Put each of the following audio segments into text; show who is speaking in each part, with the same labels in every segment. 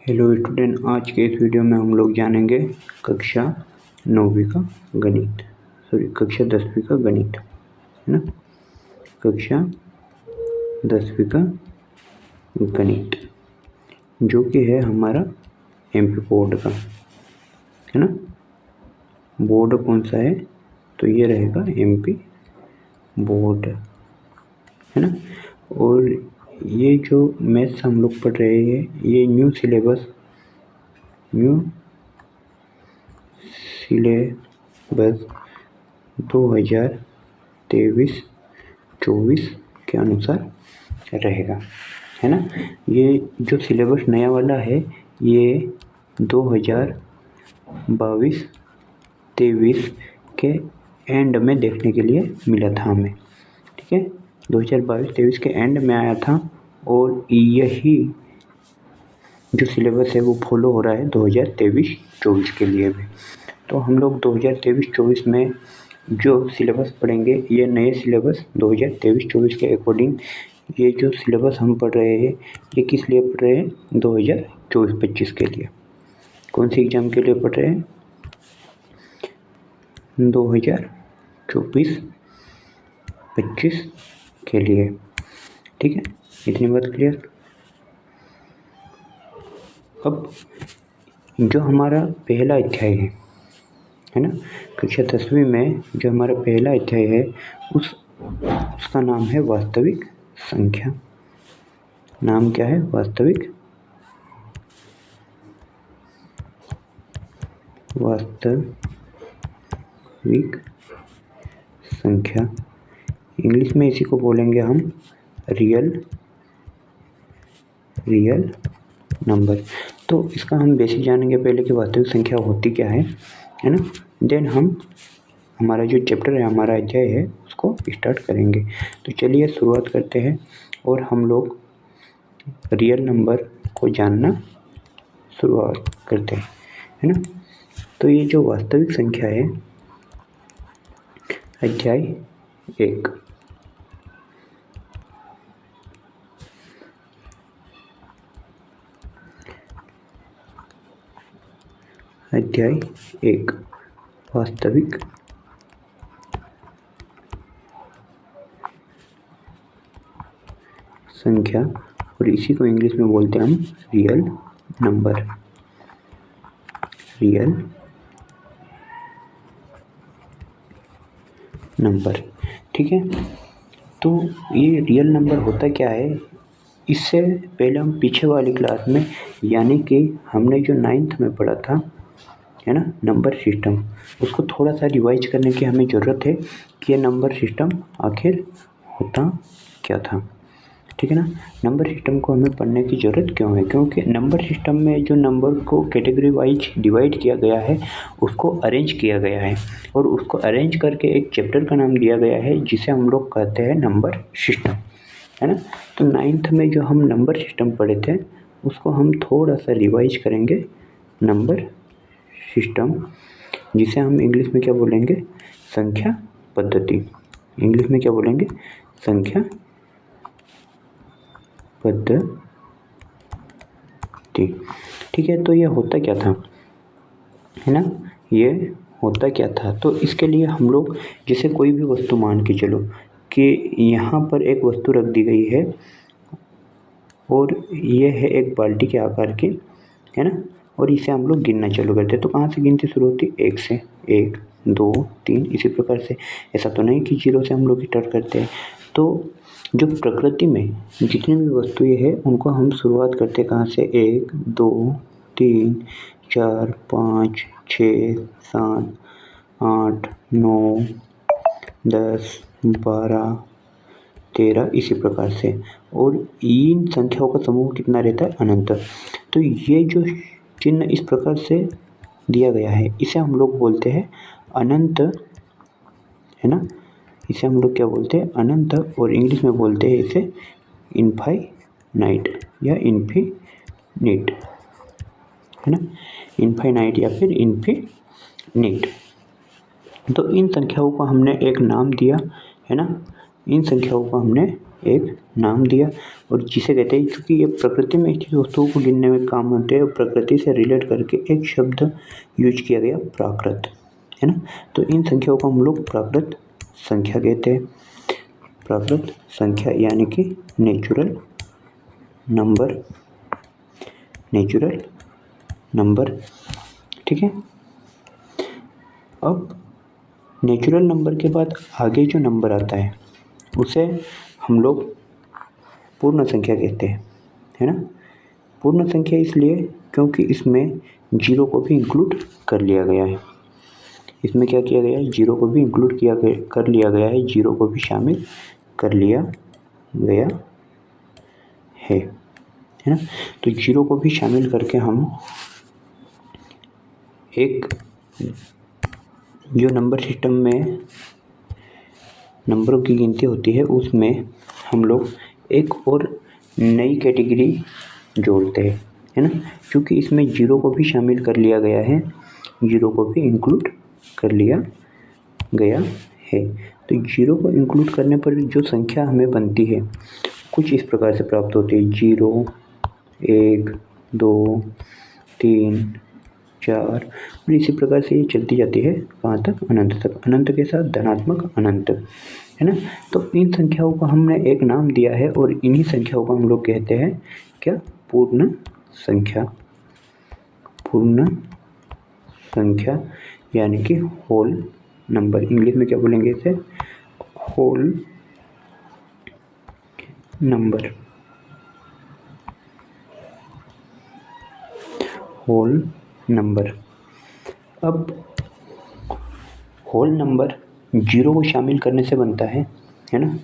Speaker 1: Hello student, आज के इस वीडियो में हम लोग जानेंगे कक्षा 9वीं का गणित, कक्षा 10वीं का गणित, है ना। कक्षा 10वीं का गणित जो कि है हमारा एमपी बोर्ड का, है ना। बोर्ड कौन सा है? तो ये रहेगा एमपी बोर्ड, है ना। और ये जो मैथ्स हम लोग पढ़ रहे हैं, ये न्यू सिलेबस 2023-24 के अनुसार रहेगा, है ना। ये जो सिलेबस नया वाला है ये 2022-23 के एंड में देखने के लिए मिला था हमें, ठीक है। 2022-23 के एंड में आया था और यही जो सिलेबस है वो फॉलो हो रहा है 2023-24 के लिए भी। तो हम लोग 2023-24 में जो सिलेबस पढ़ेंगे, ये नए सिलेबस 2023-24 के अकॉर्डिंग ये जो सिलेबस हम पढ़ रहे हैं ये किस लिए पढ़ रहे हैं? 2024-25 के लिए। कौन सी एग्ज़ाम के लिए पढ़ रहे हैं? 2024-25 के लिए, ठीक है। इतनी बात क्लियर। अब जो हमारा पहला अध्याय है ना, कक्षा 10वीं में जो हमारा पहला अध्याय है उसका नाम है वास्तविक संख्या। नाम क्या है? वास्तविक संख्या। इंग्लिश में इसी को बोलेंगे हम रियल नंबर। तो इसका हम बेसिक जानेंगे पहले कि वास्तविक संख्या होती क्या है ना। देन हम हमारा जो चैप्टर है, हमारा अध्याय है, उसको स्टार्ट करेंगे। तो चलिए शुरुआत करते हैं और हम लोग रियल नंबर को जानना शुरुआत करते हैं, है ना। तो ये जो वास्तविक संख्या है, अध्याय 1। अध्याय 1 वास्तविक संख्या, और इसी को इंग्लिश में बोलते हैं हम रियल नंबर, ठीक है। तो ये रियल नंबर होता क्या है, इससे पहले हम पीछे वाली क्लास में यानी कि हमने जो 9th में पढ़ा था, है ना, नंबर सिस्टम, उसको थोड़ा सा रिवाइज करने की हमें ज़रूरत है कि ये नंबर सिस्टम आखिर होता क्या था, ठीक है ना। नंबर सिस्टम को हमें पढ़ने की ज़रूरत क्यों है? क्योंकि नंबर सिस्टम में जो नंबर को कैटेगरी वाइज डिवाइड किया गया है उसको अरेंज किया गया है, और उसको अरेंज करके एक चैप्टर का नाम दिया गया है जिसे हम लोग कहते हैं नंबर सिस्टम, है ना। तो 9th में जो हम नंबर सिस्टम पढ़े थे उसको हम थोड़ा सा रिवाइज करेंगे, नंबर सिस्टम, जिसे हम इंग्लिश में क्या बोलेंगे? संख्या पद्धति। इंग्लिश में क्या बोलेंगे? संख्या पद्धति, ठीक है। तो ये होता क्या था, है ना, ये होता क्या था? तो इसके लिए हम लोग जैसे कोई भी वस्तु मान के चलो कि यहाँ पर एक वस्तु रख दी गई है और ये है एक बाल्टी के आकार की, है ना, और इसे हम लोग गिनना चालू करते हैं। तो कहाँ से गिनती शुरू होती? 1 से, 1 2 3 इसी प्रकार से। ऐसा तो नहीं कि 0 से हम लोग स्टार्ट करते हैं। तो जो प्रकृति में जितनी भी वस्तुएं हैं उनको हम शुरुआत करते हैं कहाँ से? 1 2 3 4 5 6 7 8 9 10 12 13 इसी प्रकार से, और इन संख्याओं का समूह कितना रहता है? अनंत। तो ये जो चिन्ह इस प्रकार से दिया गया है इसे हम लोग बोलते हैं अनंत, है ना। इसे हम लोग क्या बोलते हैं? अनंत, और इंग्लिश में बोलते हैं इसे इनफाइनाइट या इन्फिनिट, है ना, इनफाइनाइट या फिर इन्फिनिट। तो इन संख्याओं को हमने एक नाम दिया, है ना, इन संख्याओं को हमने एक नाम दिया और जिसे कहते हैं, क्योंकि ये प्रकृति में स्थित वस्तुओं को गिनने में काम आते हैं और प्रकृति से रिलेट करके एक शब्द यूज किया गया प्राकृत, है ना। तो इन संख्याओं को हम लोग प्राकृत संख्या कहते हैं। प्राकृत संख्या यानी कि नेचुरल नंबर, नेचुरल नंबर, ठीक है। अब नेचुरल नंबर के बाद आगे जो नंबर आता है उसे हम लोग पूर्ण संख्या कहते हैं, है ना। पूर्ण संख्या इसलिए क्योंकि इसमें जीरो को भी इंक्लूड कर लिया गया है। इसमें क्या किया गया है, जीरो को भी इंक्लूड कर लिया गया है, जीरो को भी शामिल कर लिया गया है ना। तो जीरो को भी शामिल करके हम एक जो नंबर सिस्टम में नंबरों की गिनती होती है उसमें हम लोग एक और नई कैटेगरी जोड़ते हैं, है ना। क्योंकि इसमें जीरो को भी शामिल कर लिया गया है, जीरो को भी इंक्लूड कर लिया गया है। तो जीरो को इंक्लूड करने पर जो संख्या हमें बनती है कुछ इस प्रकार से प्राप्त होती है। 0, 1, 2, 3, 4 और इसी प्रकार से ये चलती जाती है कहाँ तक, अनंत तक। अनंत के साथ धनात्मक अनंत, है ना। तो इन संख्याओं को हमने एक नाम दिया है और इन्हीं संख्याओं को हम लोग कहते हैं क्या, पूर्ण संख्या। पूर्ण संख्या यानी कि होल नंबर, इंग्लिश में क्या बोलेंगे इसे, होल नंबर, होल नंबर। अब होल नंबर जीरो को शामिल करने से बनता है ना।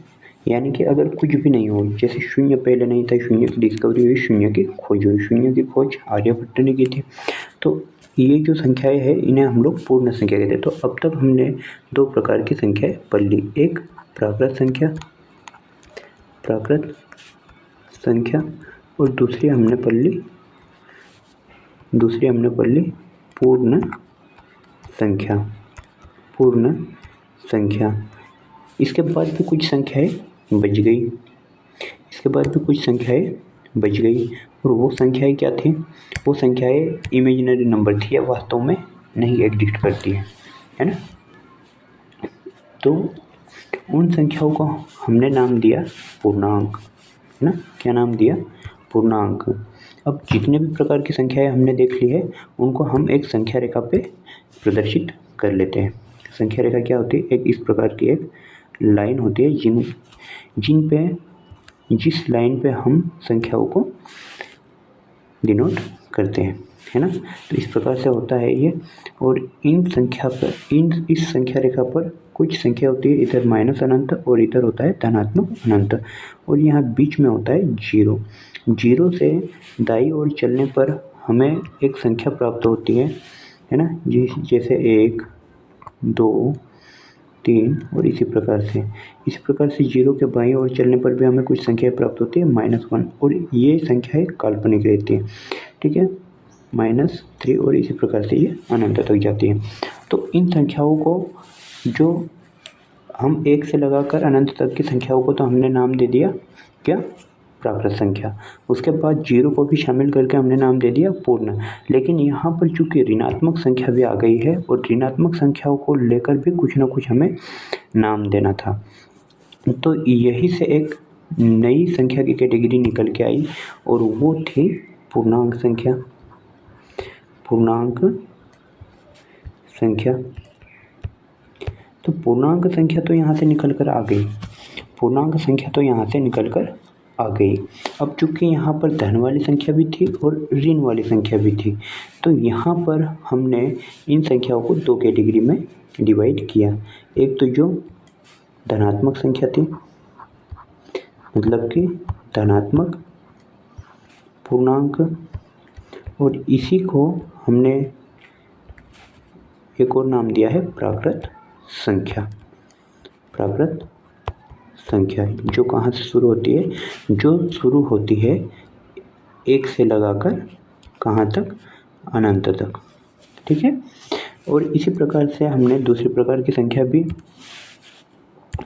Speaker 1: यानी कि अगर कुछ भी नहीं हो, जैसे शून्य पहले नहीं था, शून्य की डिस्कवरी हुई, शून्य की खोज हुई, शून्य की खोज आर्यभट्ट ने की थी। तो ये जो संख्याएं हैं इन्हें हम लोग पूर्ण संख्या कहते हैं। तो अब तक हमने दो प्रकार की संख्याएं पढ़ ली, एक प्राकृत संख्या, प्राकृत संख्या, और दूसरी हमने पढ़ ली पूर्ण संख्या, पूर्ण संख्या। इसके बाद भी कुछ संख्याएं बच गई, और वो संख्याएं क्या थी, वो संख्याएं इमेजिनरी नंबर थी या वास्तव में नहीं एग्जिस्ट करती है ना। तो उन संख्याओं को हमने नाम दिया पूर्णांक, है ना। क्या नाम दिया, पूर्णांक। अब जितने भी प्रकार की संख्याएं हमने देख ली है उनको हम एक संख्या रेखा पे प्रदर्शित कर लेते हैं। संख्या रेखा क्या होती है, एक इस प्रकार की एक लाइन होती है जिस लाइन पे हम संख्याओं को डिनोट करते हैं, है ना। तो इस प्रकार से होता है ये। और इस संख्या रेखा पर कुछ संख्या होती है, इधर माइनस अनंत और इधर होता है धनात्मक अनंत, और यहाँ बीच में होता है जीरो। जीरो से दाईं ओर चलने पर हमें एक संख्या प्राप्त होती है ना, जैसे 1, 2, 3 और इसी प्रकार से जीरो के बाईं ओर चलने पर भी हमें कुछ संख्या प्राप्त होती है -1, और ये संख्याएं काल्पनिक रहती है, ठीक है, -3 और इसी प्रकार से ये अनंत तक जाती है। तो इन संख्याओं को जो हम 1 से लगाकर अनंत तक की संख्याओं को तो हमने नाम दे दिया क्या, प्राकृत संख्या। उसके बाद जीरो को भी शामिल करके हमने नाम दे दिया पूर्ण। लेकिन यहाँ पर चूंकि ऋणात्मक संख्या भी आ गई है और ऋणात्मक संख्याओं को लेकर भी कुछ ना कुछ हमें नाम देना था, तो यही से एक नई संख्या की कैटेगरी निकल के आई और वो थी पूर्णांक संख्या। पूर्णांक संख्या, तो पूर्णांक संख्या तो यहाँ से निकल कर आ गई। अब चूंकि यहाँ पर धन वाली संख्या भी थी और ऋण वाली संख्या भी थी, तो यहाँ पर हमने इन संख्याओं को दो कैटेगरी में डिवाइड किया। एक तो जो धनात्मक संख्या थी, मतलब कि धनात्मक पूर्णांक, और इसी को हमने एक और नाम दिया है प्राकृत संख्या। प्राकृत संख्या जो कहाँ से शुरू होती है, जो शुरू होती है 1 से लगाकर कहाँ तक, अनंत तक, ठीक है। और इसी प्रकार से हमने दूसरी प्रकार की संख्या भी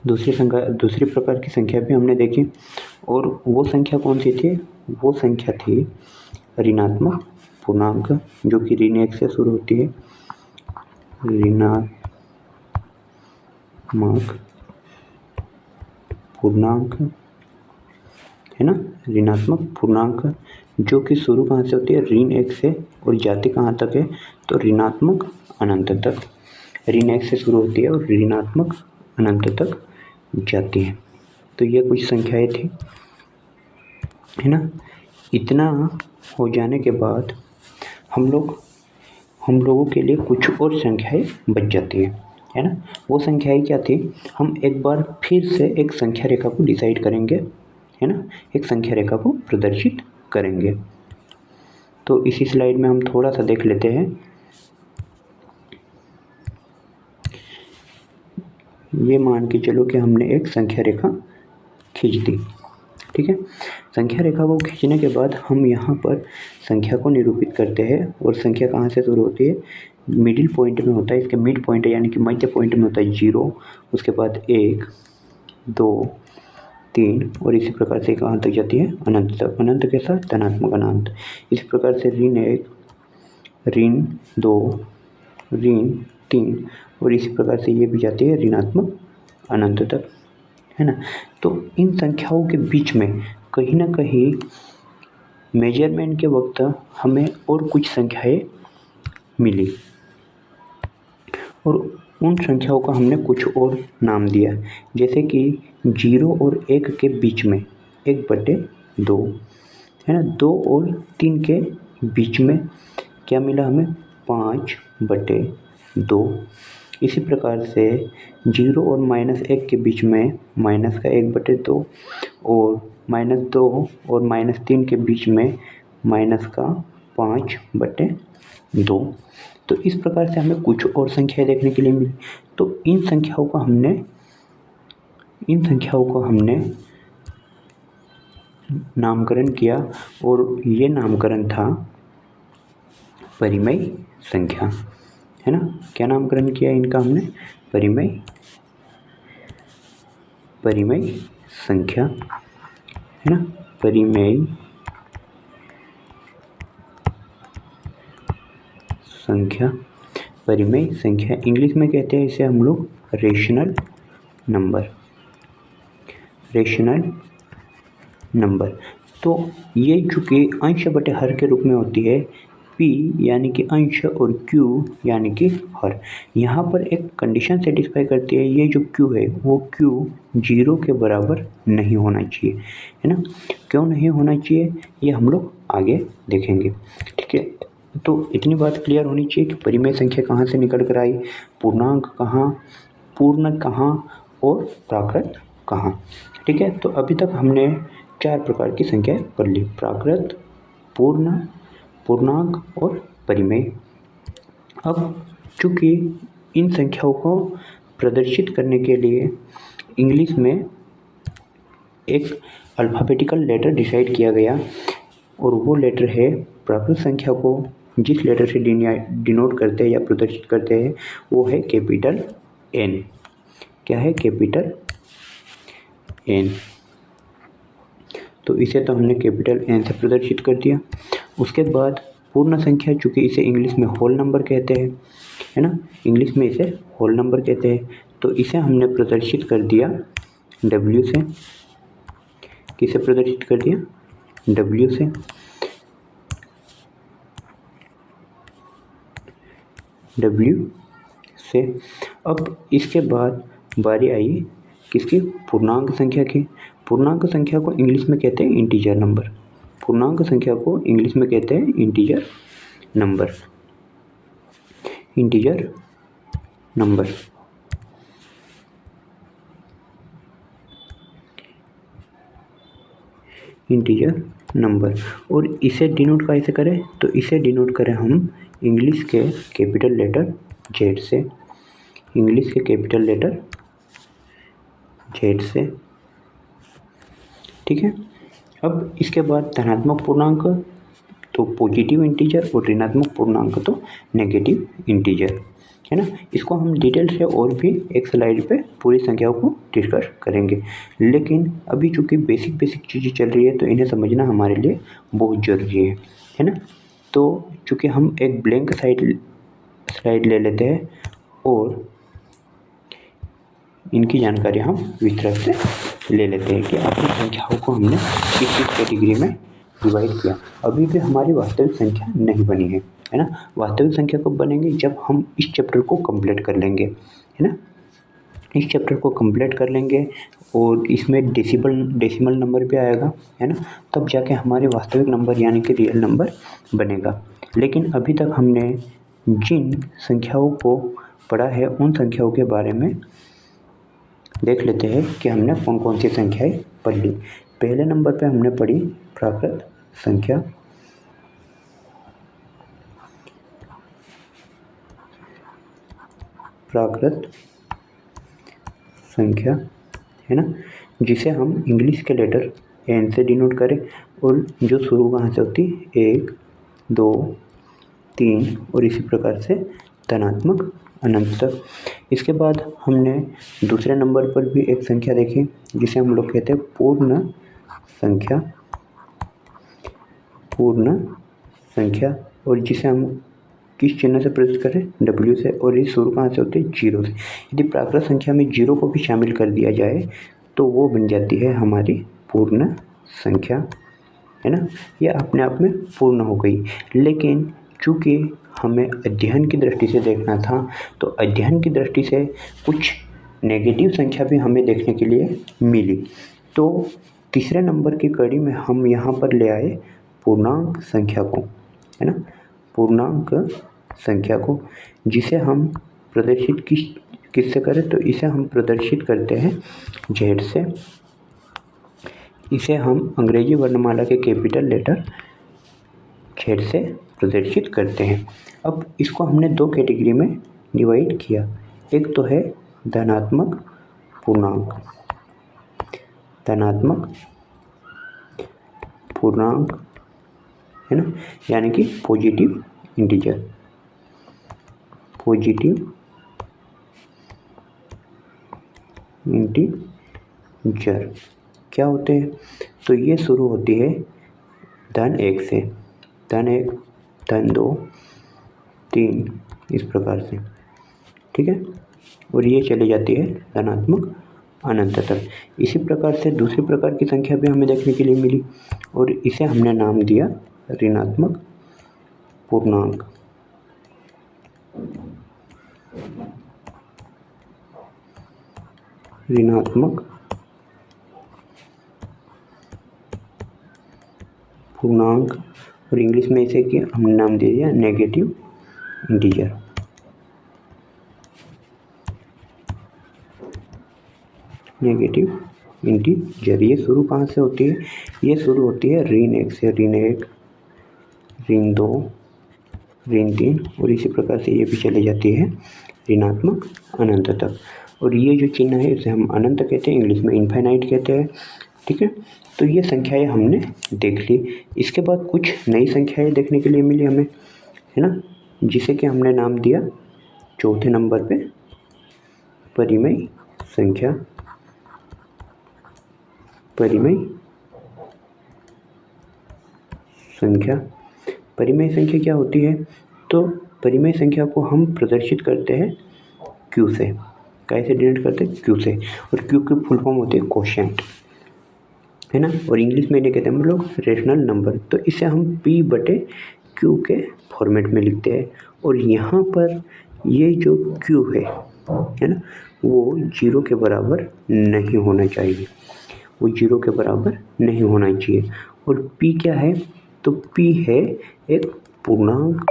Speaker 1: दूसरी प्रकार की संख्या भी हमने देखी, और वो संख्या कौन सी थी? वो संख्या थी ऋणात्मक पूर्णांक, जो कि ऋण 1 से शुरू होती है। ऋणात्मक पूर्णांक है ना, ऋणात्मक पूर्णांक जो कि शुरू कहाँ से होती है? ऋण 1 से, और जाती कहाँ तक है? तो ऋणात्मक अनंत तक। ऋण 1 से शुरू होती है और ऋणात्मक अनंत तक जाती है। तो ये कुछ संख्याएं थी, है ना। इतना हो जाने के बाद हम लोगों के लिए कुछ और संख्याएं बच जाती है ना। वो संख्याएं क्या थी? हम एक बार फिर से एक संख्या रेखा को डिसाइड करेंगे, है ना, एक संख्या रेखा को प्रदर्शित करेंगे। तो इसी स्लाइड में हम थोड़ा सा देख लेते हैं। ये मान के चलो कि हमने एक संख्या रेखा खींच दी, ठीक है। संख्या रेखा को खींचने के बाद हम यहाँ पर संख्या को निरूपित करते हैं, और संख्या कहाँ से शुरू होती है? मिडिल पॉइंट में होता है, इसके मिड पॉइंट यानी कि मध्य पॉइंट में होता है 0, उसके बाद 1, 2, 3, और इसी प्रकार से कहाँ तक जाती है? अनंत तक। अनंत के साथ धनात्मक अनंत। इसी प्रकार से ऋण 1, ऋण 2, ऋण 3, और इसी प्रकार से ये भी जाती है ऋणात्मक अनंत तक, है ना। तो इन संख्याओं के बीच में कहीं ना कहीं मेजरमेंट के वक्त हमें और कुछ संख्याएं मिली, और उन संख्याओं का हमने कुछ और नाम दिया, जैसे कि 0 और 1 के बीच में 1/2, है ना। 2 और 3 के बीच में क्या मिला हमें? 5/2। इसी प्रकार से 0 और -1 के बीच में माइनस का 1/2, और -2 और -3 के बीच में माइनस का 5/2। तो इस प्रकार से हमें कुछ और संख्याएं देखने के लिए मिली। तो इन संख्याओं का हमने नामकरण किया, और ये नामकरण था परिमेय संख्या, है ना। क्या नामकरण किया इनका हमने? परिमेय संख्या, है ना। परिमेय संख्या इंग्लिश में कहते हैं इसे हम लोग रेशनल नंबर। तो ये चूँकि अंश बटे हर के रूप में होती है, P यानी कि अंश और Q यानी कि हर, यहाँ पर एक कंडीशन सेटिस्फाई करती है। ये जो Q है वो Q 0 के बराबर नहीं होना चाहिए, है ना। क्यों नहीं होना चाहिए ये हम लोग आगे देखेंगे, ठीक है। तो इतनी बात क्लियर होनी चाहिए कि परिमेय संख्या कहाँ से निकल कर आई, पूर्णांक कहाँ, पूर्ण कहाँ, और प्राकृत कहाँ, ठीक है। तो अभी तक हमने 4 प्रकार की संख्याएं पढ़ ली: प्राकृत, पूर्ण, पूर्णांक और परिमेय। अब चूँकि इन संख्याओं को प्रदर्शित करने के लिए इंग्लिश में एक अल्फ़ाबेटिकल लेटर डिसाइड किया गया, और वो लेटर है, प्राकृत संख्या को जिस लेटर से डिनोट करते हैं या प्रदर्शित करते हैं वो है कैपिटल N। क्या है? Capital N। तो इसे तो हमने कैपिटल N से प्रदर्शित कर दिया। उसके बाद पूर्ण संख्या, चूँकि इसे इंग्लिश में होल नंबर कहते हैं, है ना, इंग्लिश में इसे होल नंबर कहते हैं, तो इसे हमने प्रदर्शित कर दिया W से। किसे प्रदर्शित कर दिया? W से। W से। अब इसके बाद बारी आई किसकी? पूर्णांक संख्या की। पूर्णांक संख्या को इंग्लिश में कहते हैं इंटीजर नंबर। पूर्णांक संख्या को इंग्लिश में कहते हैं integer number. Integer number. Integer number. और इसे डिनोट कैसे करें? तो इसे डिनोट करें हम इंग्लिश के कैपिटल लेटर Z से। इंग्लिश के कैपिटल लेटर Z से, ठीक है। अब इसके बाद धनात्मक पूर्णांक तो पॉजिटिव इंटीजर, और ऋणात्मक पूर्णांक तो नेगेटिव इंटीजर, है ना। इसको हम डिटेल से और भी एक स्लाइड पे पूरी संख्याओं को डिस्कस करेंगे, लेकिन अभी चूँकि बेसिक चीज़ें चल रही है तो इन्हें समझना हमारे लिए बहुत ज़रूरी है ना। तो चूँकि हम एक ब्लैंक स्लाइड ले लेते हैं और इनकी जानकारी हम विस्तार से ले लेते हैं कि अपनी संख्याओं को हमने किस किस कैटेगरी में डिवाइड किया। अभी भी हमारी वास्तविक संख्या नहीं बनी है ना। वास्तविक संख्या कब बनेंगे, जब हम इस चैप्टर को कंप्लीट कर लेंगे, है ना। इस चैप्टर को कंप्लीट कर लेंगे और इसमें डेसिमल नंबर भी आएगा, है ना। तब जाके हमारे वास्तविक नंबर यानी कि रियल नंबर बनेगा। लेकिन अभी तक हमने जिन संख्याओं को पढ़ा है उन संख्याओं के बारे में देख लेते हैं कि हमने कौन कौन सी संख्याएं पढ़ ली। पहले नंबर पे हमने पढ़ी प्राकृत संख्या, प्राकृत संख्या, है ना, जिसे हम इंग्लिश के लेटर एन से डिनोट करें और जो शुरू कहाँ से होती है 1, 2, 3 और इसी प्रकार से धनात्मक अनंत तक। इसके बाद हमने दूसरे नंबर पर भी एक संख्या देखी जिसे हम लोग कहते हैं पूर्ण संख्या, पूर्ण संख्या, और जिसे हम किस चिन्ह से प्रस्तुत करें, W से, और ये शुरू कहाँ से होते हैं 0 से। यदि प्राकृत संख्या में 0 को भी शामिल कर दिया जाए तो वो बन जाती है हमारी पूर्ण संख्या, है ना। यह अपने आप में पूर्ण हो गई। लेकिन चूँकि हमें अध्ययन की दृष्टि से देखना था तो अध्ययन की दृष्टि से कुछ नेगेटिव संख्या भी हमें देखने के लिए मिली। तो तीसरे नंबर की कड़ी में हम यहाँ पर ले आए पूर्णांक संख्या को, है ना, पूर्णांक संख्या को, जिसे हम प्रदर्शित किससे करें, तो इसे हम प्रदर्शित करते हैं Z से। इसे हम अंग्रेजी वर्णमाला के कैपिटल लेटर Z से प्रदर्शित करते हैं। अब इसको हमने दो कैटेगरी में डिवाइड किया। एक तो है धनात्मक पूर्णांक, धनात्मक पूर्णांक, है ना, यानी कि पॉजिटिव इंटीजर, पॉजिटिव इंटीजर क्या होते हैं, तो ये शुरू होती है धन 1 से, धन 1, धन 2, 3 इस प्रकार से, ठीक है, और ये चली जाती है धनात्मक अनंत तक। इसी प्रकार से दूसरी प्रकार की संख्या भी हमें देखने के लिए मिली और इसे हमने नाम दिया ऋणात्मक पूर्णांक, ऋणात्मक पूर्णांक, और इंग्लिश में इसे कि हमने नाम दे दिया नेगेटिव इंटीजर। नेगेटिव इंटीजर ये शुरू कहाँ से होती है, ये शुरू होती है ऋण 1 से, ऋण 1, ऋण 2, ऋण 3 और इसी प्रकार से ये भी चली जाती है ऋणात्मक अनंत तक। और ये जो चिन्ह है इसे हम अनंत कहते हैं, इंग्लिश में इनफाइनाइट कहते हैं, ठीक है। तो ये संख्याएं हमने देख ली। इसके बाद कुछ नई संख्याएं देखने के लिए मिली हमें, है ना, जिसे कि हमने नाम दिया चौथे नंबर पे परिमेय संख्या, परिमेय संख्या। परिमेय संख्या क्या होती है, तो परिमेय संख्या को हम प्रदर्शित करते हैं Q से। कैसे डिनोट करते हैं, Q से, और Q की फुल फॉर्म होती है क्वोशिएंट, है ना, और इंग्लिश में इन्हें कहते हैं हम लोग रेशनल नंबर। तो इसे हम P/Q के फॉर्मेट में लिखते हैं। और यहाँ पर ये जो Q है ना, वो 0 के बराबर नहीं होना चाहिए, वो 0 के बराबर नहीं होना चाहिए। और P क्या है, तो P है एक पूर्णांक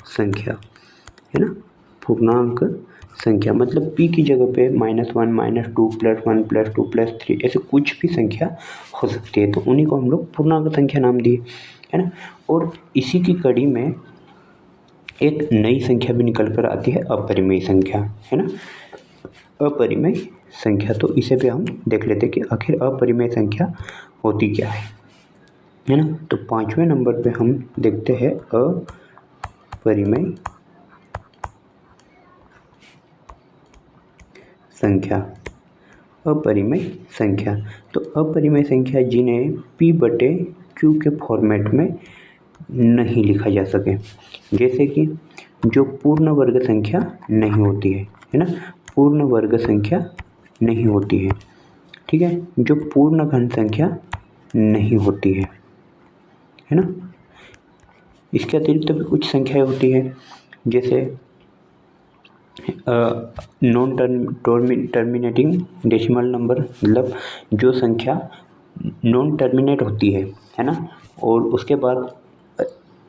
Speaker 1: संख्या, है ना, पूर्णांक संख्या, मतलब P की जगह पे -1, -2, +1, +2, +3 ऐसे कुछ भी संख्या हो सकती है, तो उन्हीं को हम लोग पूर्णांक संख्या नाम दिए, है ना। और इसी की कड़ी में एक नई संख्या भी निकल कर आती है अपरिमेय संख्या, है ना, अपरिमेय संख्या। तो इसे भी हम देख लेते हैं कि आखिर अपरिमेय संख्या होती क्या है ना। तो 5वें नंबर पे हम देखते हैं अपरिमेय संख्या, अपरिमेय संख्या। तो अपरिमेय संख्या जिन्हें p/q के फॉर्मेट में नहीं लिखा जा सके, जैसे कि जो पूर्ण वर्ग संख्या नहीं होती है ना, पूर्ण वर्ग संख्या नहीं होती है, ठीक है, जो पूर्ण घन संख्या नहीं होती है ना। इसके अतिरिक्त भी कुछ संख्याएं होती है, जैसे नॉन टर्मिनेटिंग डेसिमल नंबर, मतलब जो संख्या नॉन टर्मिनेट होती है ना, और उसके बाद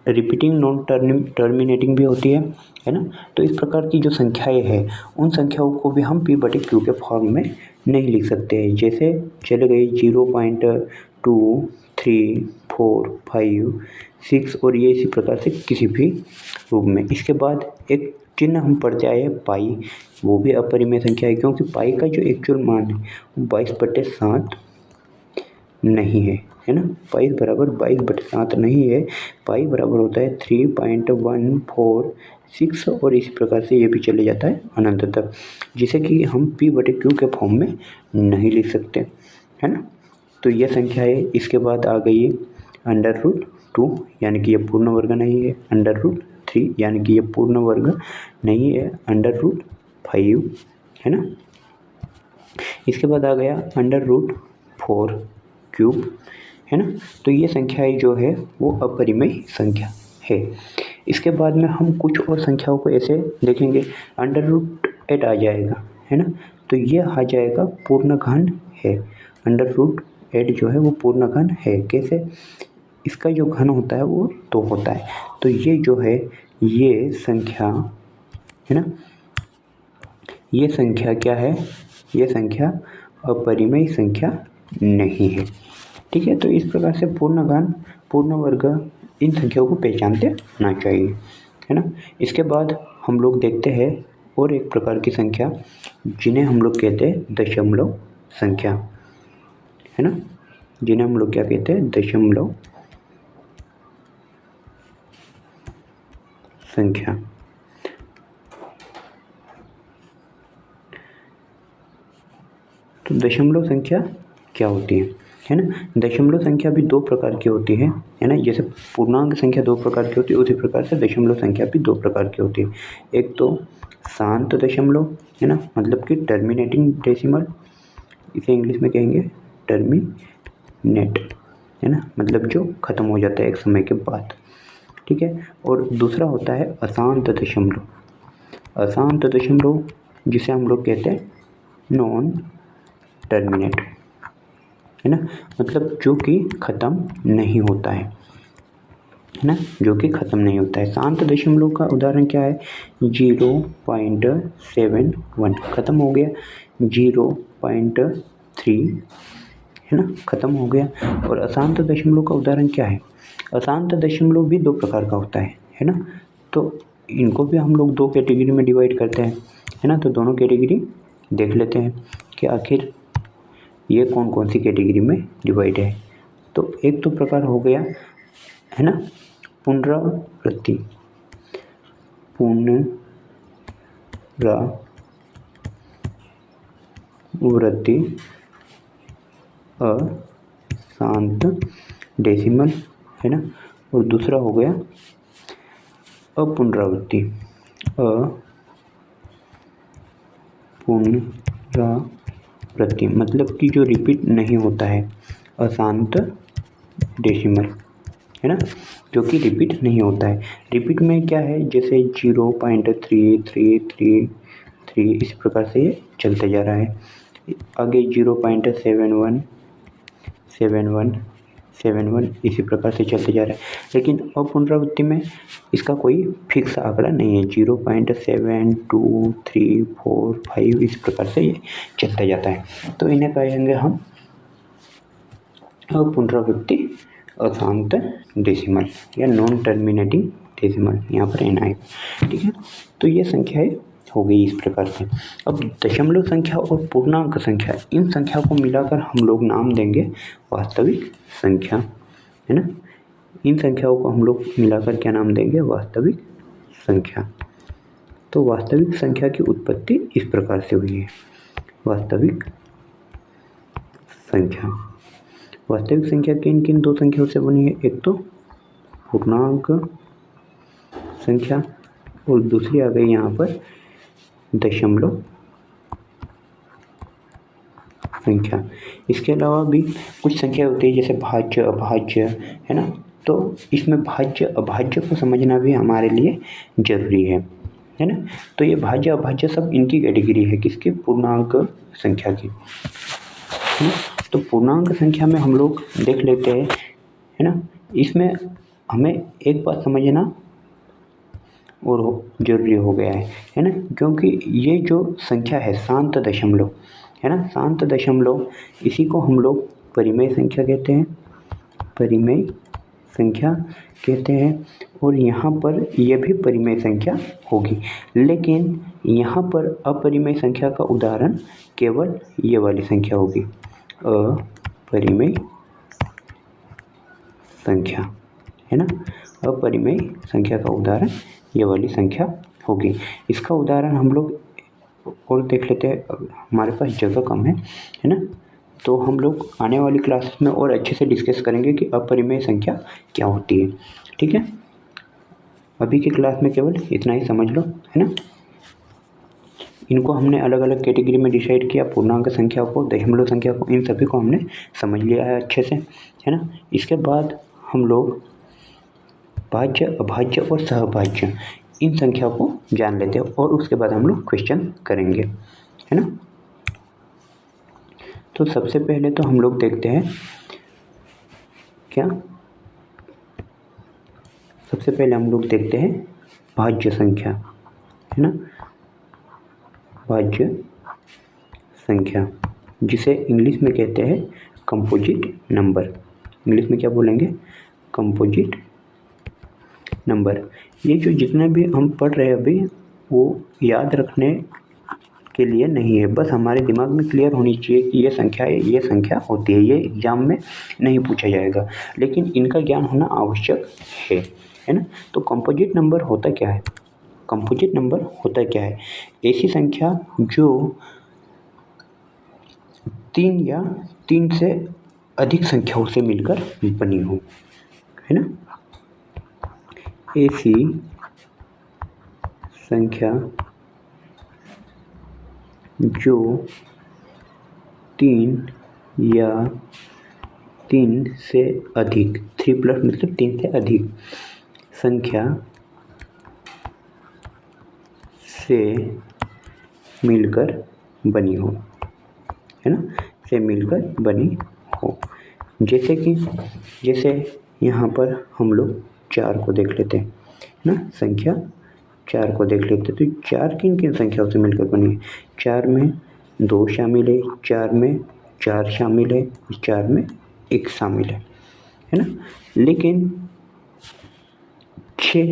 Speaker 1: रिपीटिंग नॉन टर्मिनेटिंग भी होती है ना। तो इस प्रकार की जो संख्याएं हैं, उन संख्याओं को भी हम p/q के फॉर्म में नहीं लिख सकते हैं। जैसे चले गई 0.2, 3, 4, 5, 6 और ये इसी प्रकार से किसी भी रूप में। इसके बाद एक चिन्ह हम पढ़ते आए हैं पाई, वो भी अपरिमेय संख्या है, क्योंकि पाई का जो एक्चुअल मान है वो 22/7 नहीं है ना। पाई बराबर 22/7 नहीं है, पाई बराबर होता है 3.146 और इसी प्रकार से ये भी चले जाता है अनंत तक, जिसे कि हम p/q के फॉर्म में नहीं लिख सकते, है ना। तो ये संख्या है। इसके बाद आ गई √2, यानी कि ये पूर्ण वर्ग नहीं है, √3 यानी कि ये पूर्ण वर्ग नहीं है, √5 है ना। इसके बाद आ गया √4³ है ना। तो ये संख्याएं जो है वो अपरिमेय संख्या है। इसके बाद में हम कुछ और संख्याओं को ऐसे देखेंगे, √8 आ जाएगा, है ना। तो ये आ जाएगा पूर्ण घन है, √8 जो है वो पूर्ण घन है। कैसे? इसका जो घन होता है वो 2 होता है। तो ये जो है ये संख्या है ना, ये संख्या क्या है? ये संख्या अपरिमेय संख्या नहीं है, ठीक है। तो इस प्रकार से पूर्ण घन, पूर्ण वर्ग, इन संख्याओं को पहचानते आना चाहिए, है ना। इसके बाद हम लोग देखते हैं और एक प्रकार की संख्या जिन्हें हम लोग कहते हैं दशमलव संख्या, है ना, जिन्हें हम लोग क्या कहते हैं? दशमलव संख्या। तो दशमलव संख्या क्या होती है ना। दशमलव संख्या भी 2 प्रकार की होती है ना। जैसे पूर्णांक संख्या 2 प्रकार की होती है, उसी प्रकार से दशमलव संख्या भी 2 प्रकार की होती है। एक तो शांत दशमलव, है ना, मतलब कि टर्मिनेटिंग डेसिमल, इसे इंग्लिश में कहेंगे टर्मिनेट, है ना, मतलब जो खत्म हो जाता है एक समय के बाद, ठीक है। और दूसरा होता है अशांत दशमलव, अशांत दशमलव जिसे हम लोग कहते हैं नॉन टर्मिनेट, है ना, मतलब जो कि ख़त्म नहीं होता है ना, जो कि ख़त्म नहीं होता है। शांत दशमलव का उदाहरण क्या है? 0.71 ख़त्म हो गया, 0.3 है ना, ख़त्म हो गया। और अशांत दशमलव का उदाहरण क्या है? अशांत दशमलव भी 2 प्रकार का होता है ना। तो इनको भी हम लोग 2 कैटेगरी में डिवाइड करते हैं, है ना। तो दोनों कैटेगरी देख लेते हैं कि आखिर ये कौन कौन सी कैटेगरी में डिवाइड है। तो एक तो प्रकार हो गया, है ना, पुनरावृत्ति, पुनरावृत्ति अशांत डेसिमल, है ना। और दूसरा हो गया अपुनरावृत्ति, अपुनरावृत्ति मतलब कि जो रिपीट नहीं होता है, अशांत डेसिमल, है ना, जो कि रिपीट नहीं होता है। रिपीट में क्या है? जैसे 0.3333 इस प्रकार से ये चलते जा रहा है। आगे 0.717171 इसी प्रकार से चलते जा रहा है। लेकिन अपुनरावृत्ति में इसका कोई फिक्स आंकड़ा नहीं है, 0.7234 इस प्रकार से ये चलता जाता है। तो इन्हें कहेंगे हम अपुनरावृत्ति अशांत डेसिमल या नॉन टर्मिनेटिंग डेसिमल, यहाँ पर एन आएगा, ठीक है। तो ये संख्याएं हो गई इस प्रकार से। अब दशमलव संख्या और पूर्णांक संख्या, इन संख्या को मिलाकर हम लोग नाम देंगे वास्तविक संख्या, है ना। इन संख्याओं को हम लोग मिलाकर क्या नाम देंगे? वास्तविक संख्या। तो वास्तविक संख्या की उत्पत्ति इस प्रकार से हुई है। वास्तविक संख्या। वास्तविक संख्या किन किन दो संख्याओं से बनी है? एक तो पूर्णांक संख्या और दूसरी आ गई यहाँ पर दशमलव संख्या। इसके अलावा भी कुछ संख्या होती है जैसे भाज्य, अभाज्य, है ना। तो इसमें भाज्य अभाज्य को समझना भी हमारे लिए जरूरी है ना। तो ये भाज्य अभाज्य सब इनकी कैटेगरी है, किसकी? पूर्णांक संख्या की, है ना। तो पूर्णांक संख्या में हम लोग देख लेते हैं, है ना। इसमें हमें एक बात समझना और जरूरी हो गया है ना, क्योंकि ये जो संख्या है शांत दशमलव, है ना, शांत दशमलव, इसी को हम लोग परिमेय संख्या कहते हैं, परिमेय संख्या कहते हैं। और यहाँ पर यह भी परिमेय संख्या होगी, लेकिन यहाँ पर अपरिमेय संख्या का उदाहरण केवल ये वाली संख्या होगी, अपरिमेय संख्या, है ना। अपरिमेय संख्या का उदाहरण ये वाली संख्या होगी। इसका उदाहरण हम लोग और देख लेते हैं, हमारे पास जगह कम है ना। तो हम लोग आने वाली क्लास में और अच्छे से डिस्कस करेंगे कि अपरिमेय संख्या क्या होती है, ठीक है। अभी की क्लास में केवल इतना ही समझ लो, है ना। इनको हमने अलग अलग कैटेगरी में डिसाइड किया, पूर्णांक संख्या को, दशमलव संख्या को, इन सभी को हमने समझ लिया है अच्छे से, है ना। इसके बाद हम लोग भाज्य, अभाज्य और सहभाज्य इन संख्या को जान लेते हैं और उसके बाद हम लोग क्वेश्चन करेंगे, है ना। तो सबसे पहले तो हम लोग देखते हैं क्या, सबसे पहले हम लोग देखते हैं भाज्य संख्या, है ना। भाज्य संख्या जिसे इंग्लिश में कहते हैं कंपोजिट नंबर। इंग्लिश में क्या बोलेंगे? Composite number. ये जो जितने भी हम पढ़ रहे हैं अभी, वो याद रखने के लिए नहीं है, बस हमारे दिमाग में क्लियर होनी चाहिए कि ये संख्या है, ये संख्या होती है। ये एग्जाम में नहीं पूछा जाएगा, लेकिन इनका ज्ञान होना आवश्यक है ना। तो कंपोजिट नंबर होता क्या है? कंपोजिट नंबर होता क्या है? ऐसी संख्या जो 3 या 3 से अधिक संख्याओं से मिलकर बनी हो, है ना। ऐसी संख्या जो 3 या 3 से अधिक, 3 प्लस मतलब 3 से अधिक संख्या से मिलकर बनी हो, है ना, से मिलकर बनी हो। जैसे कि यहाँ पर हम लोग 4 को देख लेते हैं ना, संख्या 4 को देख लेते हैं। तो 4 किन किन संख्याओं से मिलकर बनी है? 4 में 2 शामिल है, 4 में 4 शामिल है, 4 में 1 शामिल है ना। लेकिन 6,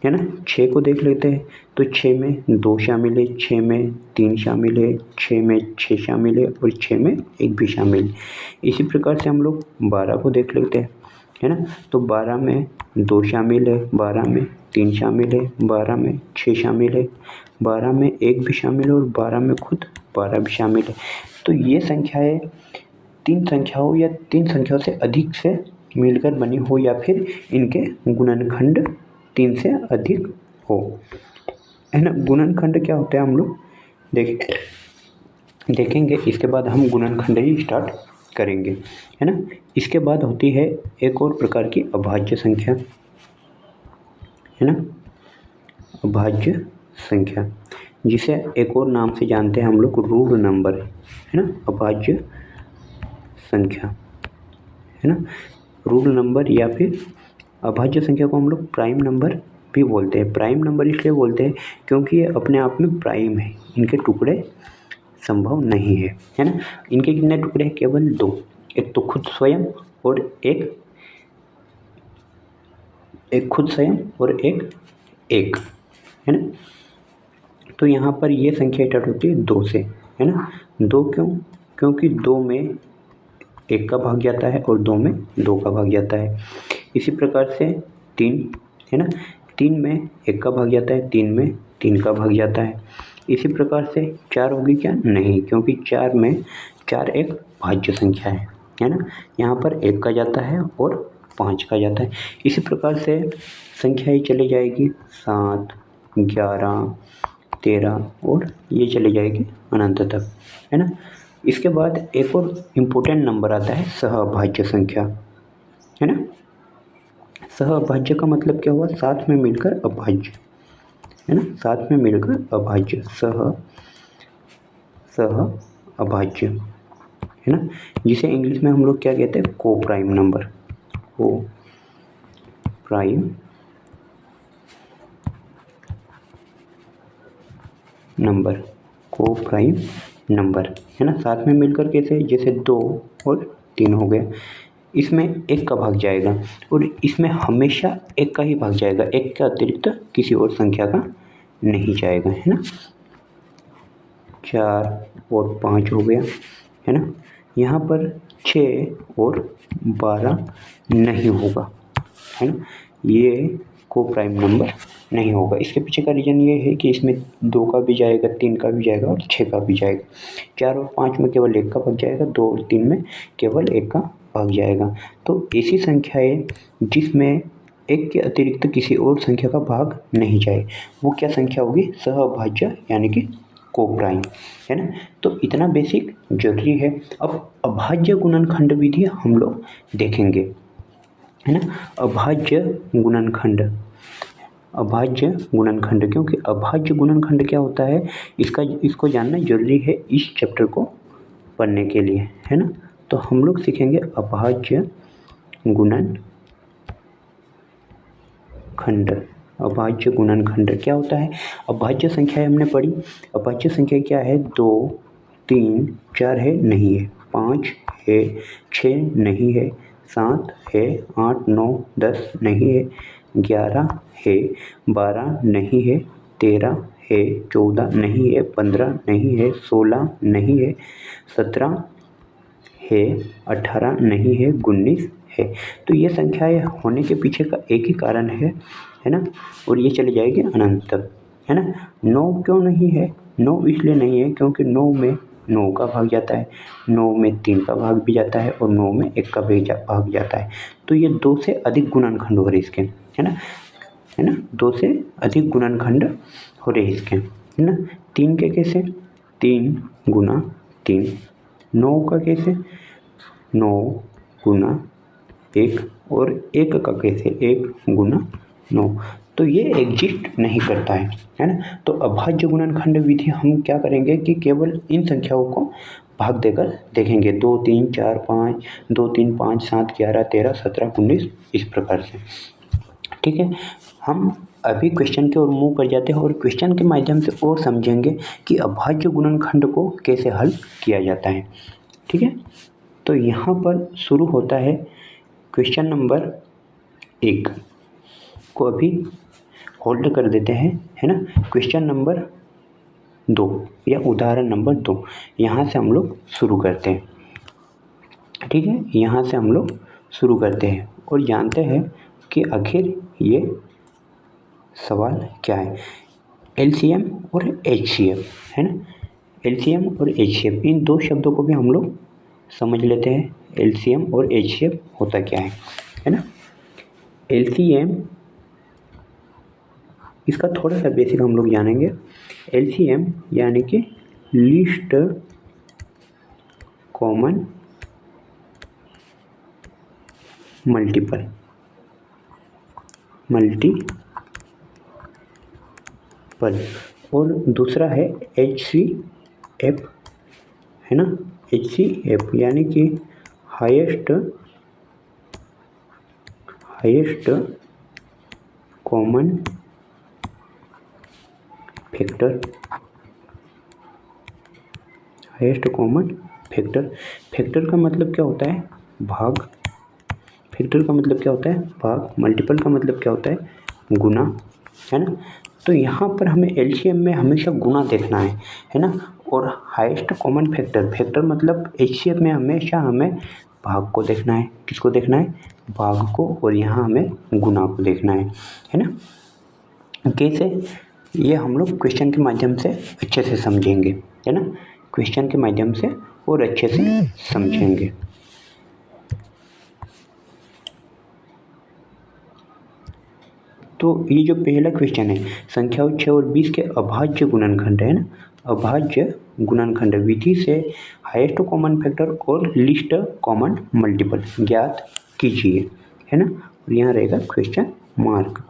Speaker 1: है ना, 6 को देख लेते हैं। तो 6 में 2 शामिल है, 6 में 3 शामिल है, 6 में 6 शामिल है और 6 में 1 भी शामिल है। इसी प्रकार से हम लोग 12 को देख लेते हैं, है ना। तो 12 में 2 शामिल है, 12 में 3 शामिल है, 12 में 6 शामिल है, 12 में 1 भी शामिल है और 12 में खुद 12 भी शामिल है। तो ये संख्याएँ 3 संख्याओं या 3 संख्याओं से अधिक से मिलकर बनी हो या फिर इनके गुणनखंड 3 से अधिक हो, है ना। गुणनखंड क्या होता है हम लोग देखेंगे। इसके बाद हम गुणनखंड ही स्टार्ट करेंगे, है ना। इसके बाद होती है एक और प्रकार की अभाज्य संख्या, है ना, अभाज्य संख्या, जिसे एक और नाम से जानते हैं हम लोग रूढ़ नंबर, है ना। अभाज्य संख्या, है ना, रूढ़ नंबर या फिर अभाज्य संख्या को हम लोग प्राइम नंबर भी बोलते हैं। प्राइम नंबर इसलिए बोलते हैं क्योंकि ये अपने आप में प्राइम है, इनके टुकड़े संभव नहीं है ना। इनके कितने टुकड़े हैं? केवल 2, एक तो खुद स्वयं और एक खुद स्वयं और एक है ना। तो यहाँ पर ये संख्या स्टार्ट होती है 2 से, है ना। 2 क्यों? क्योंकि 2 में 1 का भाग जाता है और 2 में 2 का भाग जाता है। इसी प्रकार से 3, है ना, 3 में 1 का भाग जाता है, 3 में 3 का भाग जाता है। इसी प्रकार से 4 होगी क्या? नहीं, क्योंकि 4 में 4 एक भाज्य संख्या है ना। यहाँ पर 1 का जाता है और 5 का जाता है। इसी प्रकार से संख्याएँ चली जाएगी 7, 11, 13 और ये चली जाएगी अनंत तक, है ना। इसके बाद एक और इम्पोर्टेंट नंबर आता है सहअभाज्य संख्या, है ना। सहअभाज्य का मतलब क्या हुआ? साथ में मिलकर अभाज्य, है ना, साथ में मिलकर अभाज्य, सहअभाज्य, है ना, जिसे इंग्लिश में हम लोग क्या कहते हैं? को प्राइम नंबर, को प्राइम नंबर, को प्राइम नंबर, है ना। साथ में मिलकर कैसे? जैसे 2 और 3 हो गया, इसमें 1 का भाग जाएगा और इसमें हमेशा 1 का ही भाग जाएगा, 1 के अतिरिक्त किसी और संख्या का नहीं जाएगा, है ना। 4 और 5 हो गया, है ना। यहाँ पर 6 और 12 नहीं होगा, है ना, ये को प्राइम नंबर नहीं होगा। इसके पीछे का रीज़न ये है कि इसमें 2 का भी जाएगा, 3 का भी जाएगा और 6 का भी जाएगा। 4 और 5 में केवल 1 का भाग जाएगा, 2 और 3 में केवल 1 का भाग जाएगा। तो ऐसी संख्याएँ जिसमें 1 के अतिरिक्त किसी और संख्या का भाग नहीं जाए, वो क्या संख्या होगी? सहअभाज्य, यानी कि को प्राइम, है ना। तो इतना बेसिक जरूरी है। अब अभाज्य गुणनखंड विधि हम लोग देखेंगे, है ना। अभाज्य गुणनखंड, अभाज्य गुणनखंड, क्योंकि अभाज्य गुणनखंड क्या होता है इसको जानना जरूरी है इस चैप्टर को पढ़ने के लिए, है ना। तो हम लोग सीखेंगे अभाज्य गुणनखंड। अभाज्य गुणनखंड क्या होता है? अभाज्य संख्या हमने पढ़ी, अभाज्य संख्या क्या है? 2, 3, 4 है, नहीं है, 5 है, 6 नहीं है, 7 है, 8, 9, 10 नहीं है, 11 है, 12 नहीं है, 13 है, 14 नहीं है, 15 नहीं है, 16 नहीं है, 17 है, 18 नहीं है, 19 है। तो ये संख्याएँ होने के पीछे का एक ही कारण है ना, और ये चली जाएगी अनंत तक, है ना। 9 क्यों नहीं है? 9 इसलिए नहीं है क्योंकि 9 में 9 का भाग जाता है, 9 में 3 का भाग भी जाता है और 9 में 1 का भाग जाता है। तो ये 2 से अधिक गुणनखंड हो रहे इसके, है ना, 2 से अधिक गुणनखंड हो रहे इसके, है ना। 3 के कैसे? 3 गुना 3। 9 का कैसे? 9 गुना 1 और 1 का कैसे? 1 गुना 9। तो ये एग्जिस्ट नहीं करता है ना। तो अभाज्य गुणनखंड विधि हम क्या करेंगे कि केवल इन संख्याओं को भाग देकर देखेंगे, 2, 3, 4, 5, 2, 3, 5, 7, 11, 13, 17, 19, इस प्रकार से, ठीक है। हम अभी क्वेश्चन की ओर मूव कर जाते हैं और क्वेश्चन के माध्यम से और समझेंगे कि अभाज्य गुणनखंड को कैसे हल किया जाता है, ठीक है। तो यहाँ पर शुरू होता है क्वेश्चन नंबर 1 को अभी होल्ड कर देते हैं, है ना। क्वेश्चन नंबर 2 या उदाहरण नंबर 2, यहाँ से हम लोग शुरू करते हैं, ठीक है। यहाँ से हम लोग शुरू करते हैं और जानते हैं कि आखिर ये सवाल क्या है। एलसीएम और एचसीएफ, है ना। एलसीएम और एचसीएफ, इन दो शब्दों को भी हम लोग समझ लेते हैं। एलसीएम और एचसीएफ होता क्या है ना। एलसीएम, इसका थोड़ा सा बेसिक हम लोग जानेंगे। एलसीएम यानी कि लीस्ट कॉमन मल्टीपल, और दूसरा है एचसीएफ, है ना। एचसीएफ यानी कि highest common factor, highest common factor. Factor का मतलब क्या होता है? भाग। फैक्टर का मतलब क्या होता है? भाग। मल्टीपल का मतलब क्या होता है? गुना, है ना। तो यहाँ पर हमें एलसीएम में हमेशा गुना देखना है ना। और हाईएस्ट कॉमन फैक्टर, फैक्टर मतलब एचसीएफ में हमेशा हमें भाग को देखना है। किसको देखना है? भाग को। और यहाँ हमें गुना को देखना है ना। कैसे? ये हम लोग क्वेश्चन के माध्यम से अच्छे से समझेंगे, है ना, क्वेश्चन के माध्यम से और अच्छे से समझेंगे। तो ये जो पहला क्वेश्चन है, संख्याओं 6 और 20 के अभाज्य गुणनखंड है ना, अभाज्य गुणनखंड विधि से हाईएस्ट कॉमन फैक्टर और लीस्ट कॉमन मल्टीपल ज्ञात कीजिए, है ना। और यहाँ रहेगा क्वेश्चन मार्क।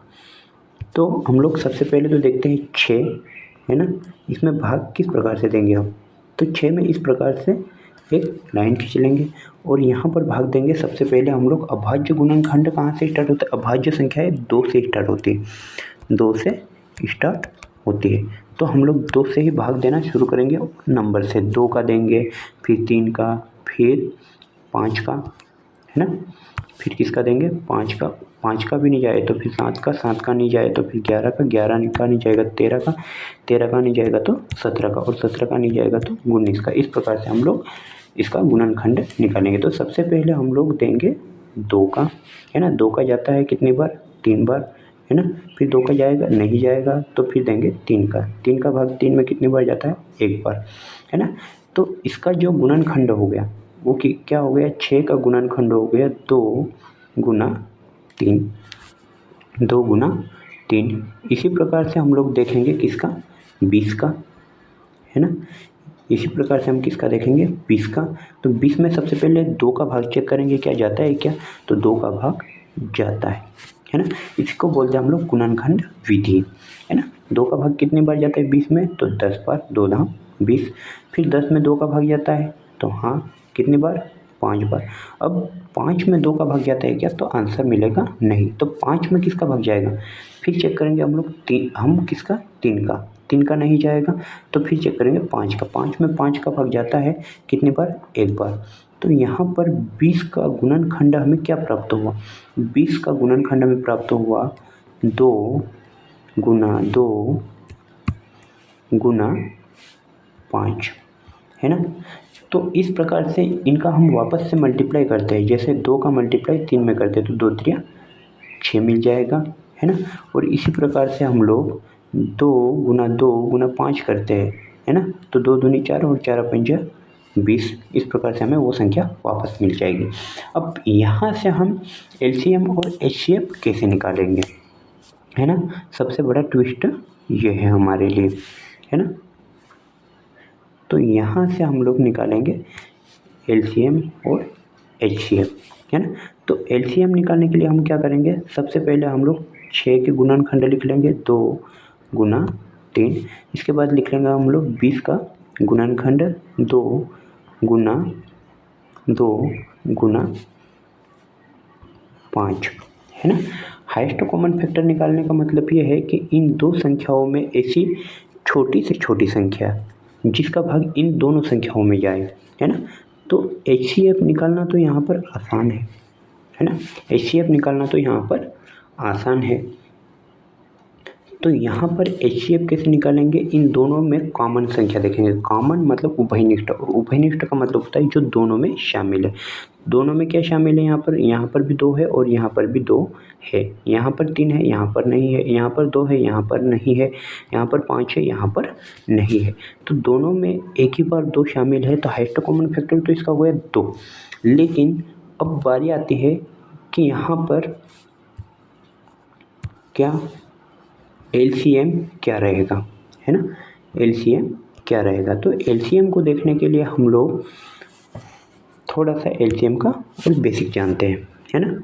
Speaker 1: तो हम लोग सबसे पहले तो देखते हैं 6, है ना, इसमें भाग किस प्रकार से देंगे हम। तो 6 में इस प्रकार से एक लाइन खींच लेंगे और यहाँ पर भाग देंगे। सबसे पहले हम लोग अभाज्य गुणनखंड कहाँ से स्टार्ट होता है, अभाज्य संख्याएं 2 से स्टार्ट होती है, 2 से स्टार्ट होती है। तो हम लोग 2 से ही भाग देना शुरू करेंगे, नंबर से 2 का देंगे, फिर 3 का, फिर 5 का, है ना, फिर किसका देंगे 5 का, 5 का भी नहीं जाए तो फिर 7 का, 7 का नहीं जाए तो फिर 11 का, 11 का नहीं जाएगा 13 का, 13 का नहीं जाएगा तो 17 का, और 17 का नहीं जाएगा तो 19 का। इस प्रकार से हम लोग इसका गुणनखंड निकालेंगे। तो सबसे पहले हम लोग देंगे 2 का, है ना, 2 का जाता है कितनी बार, 3 बार, है ना, फिर 2 का जाएगा, नहीं जाएगा तो फिर देंगे 3 का, 3 का भाग 3 में कितनी बार जाता है, 1 बार, है ना। तो इसका जो गुणनखंड हो गया वो क्या हो गया, 6 का गुणनखंड हो गया 2 गुना 3, 2 गुना 3। इसी प्रकार से हम लोग देखेंगे किसका, 20 का, है ना, इसी प्रकार से हम किसका देखेंगे, 20 का। तो 20 में सबसे पहले 2 का भाग चेक करेंगे, क्या जाता है क्या, तो 2 का भाग जाता है ना। इसको बोलते हैं हम लोग गुणनखंड विधि, है ना। 2 का भाग कितनी बार जाता है 20 में, तो 10 बार, 2 दाम 20। फिर 10 में 2 का भाग जाता है, तो हाँ कितनी बार, 5 बार। अब 5 में 2 का भाग जाता है क्या, तो आंसर मिलेगा नहीं। तो 5 में किसका भाग जाएगा, फिर चेक करेंगे हम लोग, हम किसका, 3 का, 3 का नहीं जाएगा तो फिर चेक करेंगे 5 का, 5 में 5 का भाग जाता है कितनी बार, 1 बार। तो यहाँ पर 20 का गुणनखंड हमें क्या प्राप्त हुआ, 20 का गुणनखंड हमें प्राप्त हुआ 2 गुना 2 गुना 5, है ना। तो इस प्रकार से इनका हम वापस से मल्टीप्लाई करते हैं, जैसे 2 का मल्टीप्लाई 3 में करते हैं तो 2 3 6 मिल जाएगा, है ना। और इसी प्रकार से हम लोग 2 गुना 5 करते हैं, है ना, तो 2 दूनी 4 और 4 पंजा 20। इस प्रकार से हमें वो संख्या वापस मिल जाएगी। अब यहाँ से हम एलसीएम और एचसीएफ कैसे निकालेंगे, है ना, सबसे बड़ा ट्विस्ट ये है हमारे लिए, है ना। तो यहाँ से हम लोग निकालेंगे एलसीएम और एचसीएफ, है ना। तो एलसीएम निकालने के लिए हम क्या करेंगे, सबसे पहले हम लोग 6 के गुणनखंड लिख लेंगे, 2 गुना 3। इसके बाद लिख लेंगे हम लोग 20 का गुणनखंड, 2 गुना 5, है ना। हाईएस्ट कॉमन फैक्टर निकालने का मतलब ये है कि इन दो संख्याओं में ऐसी छोटी से छोटी संख्या जिसका भाग इन दोनों संख्याओं में जाए, है ना। तो एचसीएफ निकालना तो यहाँ पर आसान है ना, एचसीएफ निकालना तो यहाँ पर आसान है। तो यहाँ पर एचसीएफ कैसे निकालेंगे, इन दोनों में कॉमन संख्या देखेंगे। कॉमन मतलब उभयनिष्ठ, और उभयनिष्ठ का मतलब होता है जो दोनों में शामिल है। दोनों में क्या शामिल है, यहाँ पर भी 2 है और यहाँ पर भी 2 है, यहाँ पर 3 है, यहाँ पर नहीं है, यहाँ पर 2 है, यहाँ पर नहीं है, यहाँ पर 5 है, यहाँ पर नहीं है। तो दोनों में एक ही बार 2 शामिल है, तो हाईएस्ट कॉमन फैक्टर तो इसका हुआ 2। लेकिन अब बारी आती है कि यहाँ पर क्या एलसीएम क्या रहेगा, है ना, एलसीएम क्या रहेगा। तो एलसीएम को देखने के लिए हम लोग थोड़ा सा एलसीएम का और बेसिक जानते हैं, है ना,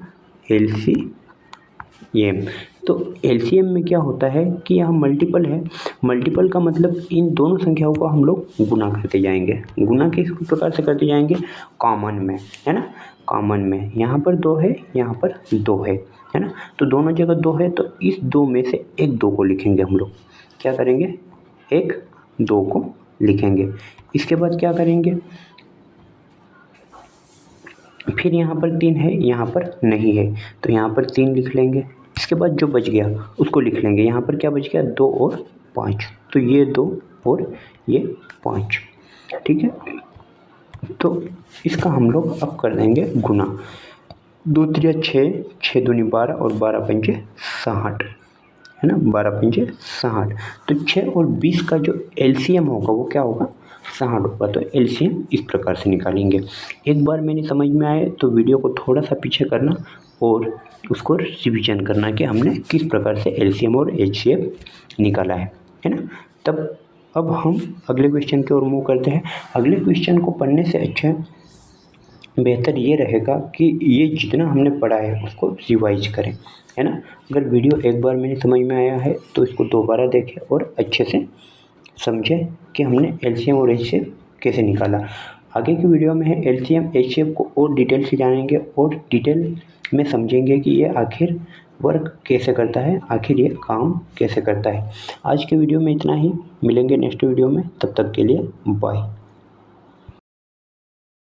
Speaker 1: एलसीएम। तो एलसीएम में क्या होता है कि यहाँ मल्टीपल है, मल्टीपल का मतलब इन दोनों संख्याओं को हम लोग गुना करते जाएंगे। गुना किस प्रकार से करते जाएंगे, कॉमन में, है ना, कॉमन में। यहाँ पर 2 है, यहाँ पर 2 है ना, तो दोनों जगह 2 है, तो इस 2 में से एक 2 को लिखेंगे हम लोग। क्या करेंगे, एक 2 को लिखेंगे। इसके बाद क्या करेंगे, फिर यहाँ पर 3 है, यहाँ पर नहीं है, तो यहाँ पर 3 लिख लेंगे। इसके बाद जो बच गया उसको लिख लेंगे। यहाँ पर क्या बच गया, 2 और 5, तो ये 2 और ये 5, ठीक है। तो इसका हम लोग अब कर देंगे गुना। 2 3 6, 6 दूनी 12 और 12 पंजे 60, है है ना, 12 पंजे 60। तो 6 और 20 का जो एलसीएम होगा वो क्या होगा, 60 होगा। तो एलसीएम इस प्रकार से निकालेंगे। एक बार मैंने समझ में आए तो वीडियो को थोड़ा सा पीछे करना और उसको रिविजन करना कि हमने किस प्रकार से एलसीएम और एचसीएफ निकाला है ना। तब अब हम अगले क्वेश्चन की ओर मूव करते हैं। अगले क्वेश्चन को पढ़ने से अच्छा बेहतर ये रहेगा कि ये जितना हमने पढ़ा है उसको रिवाइज करें, है ना। अगर वीडियो एक बार मैंने समझ में आया है तो इसको दोबारा देखें और अच्छे से समझें कि हमने एलसीएम और एचसीएफ कैसे निकाला। आगे की वीडियो में है एलसीएम एचसीएफ को और डिटेल से जानेंगे और डिटेल में समझेंगे कि ये आखिर वर्क कैसे करता है, आखिर ये काम कैसे करता है। आज के वीडियो में इतना ही, मिलेंगे नेक्स्ट वीडियो में, तब तक के लिए बाय।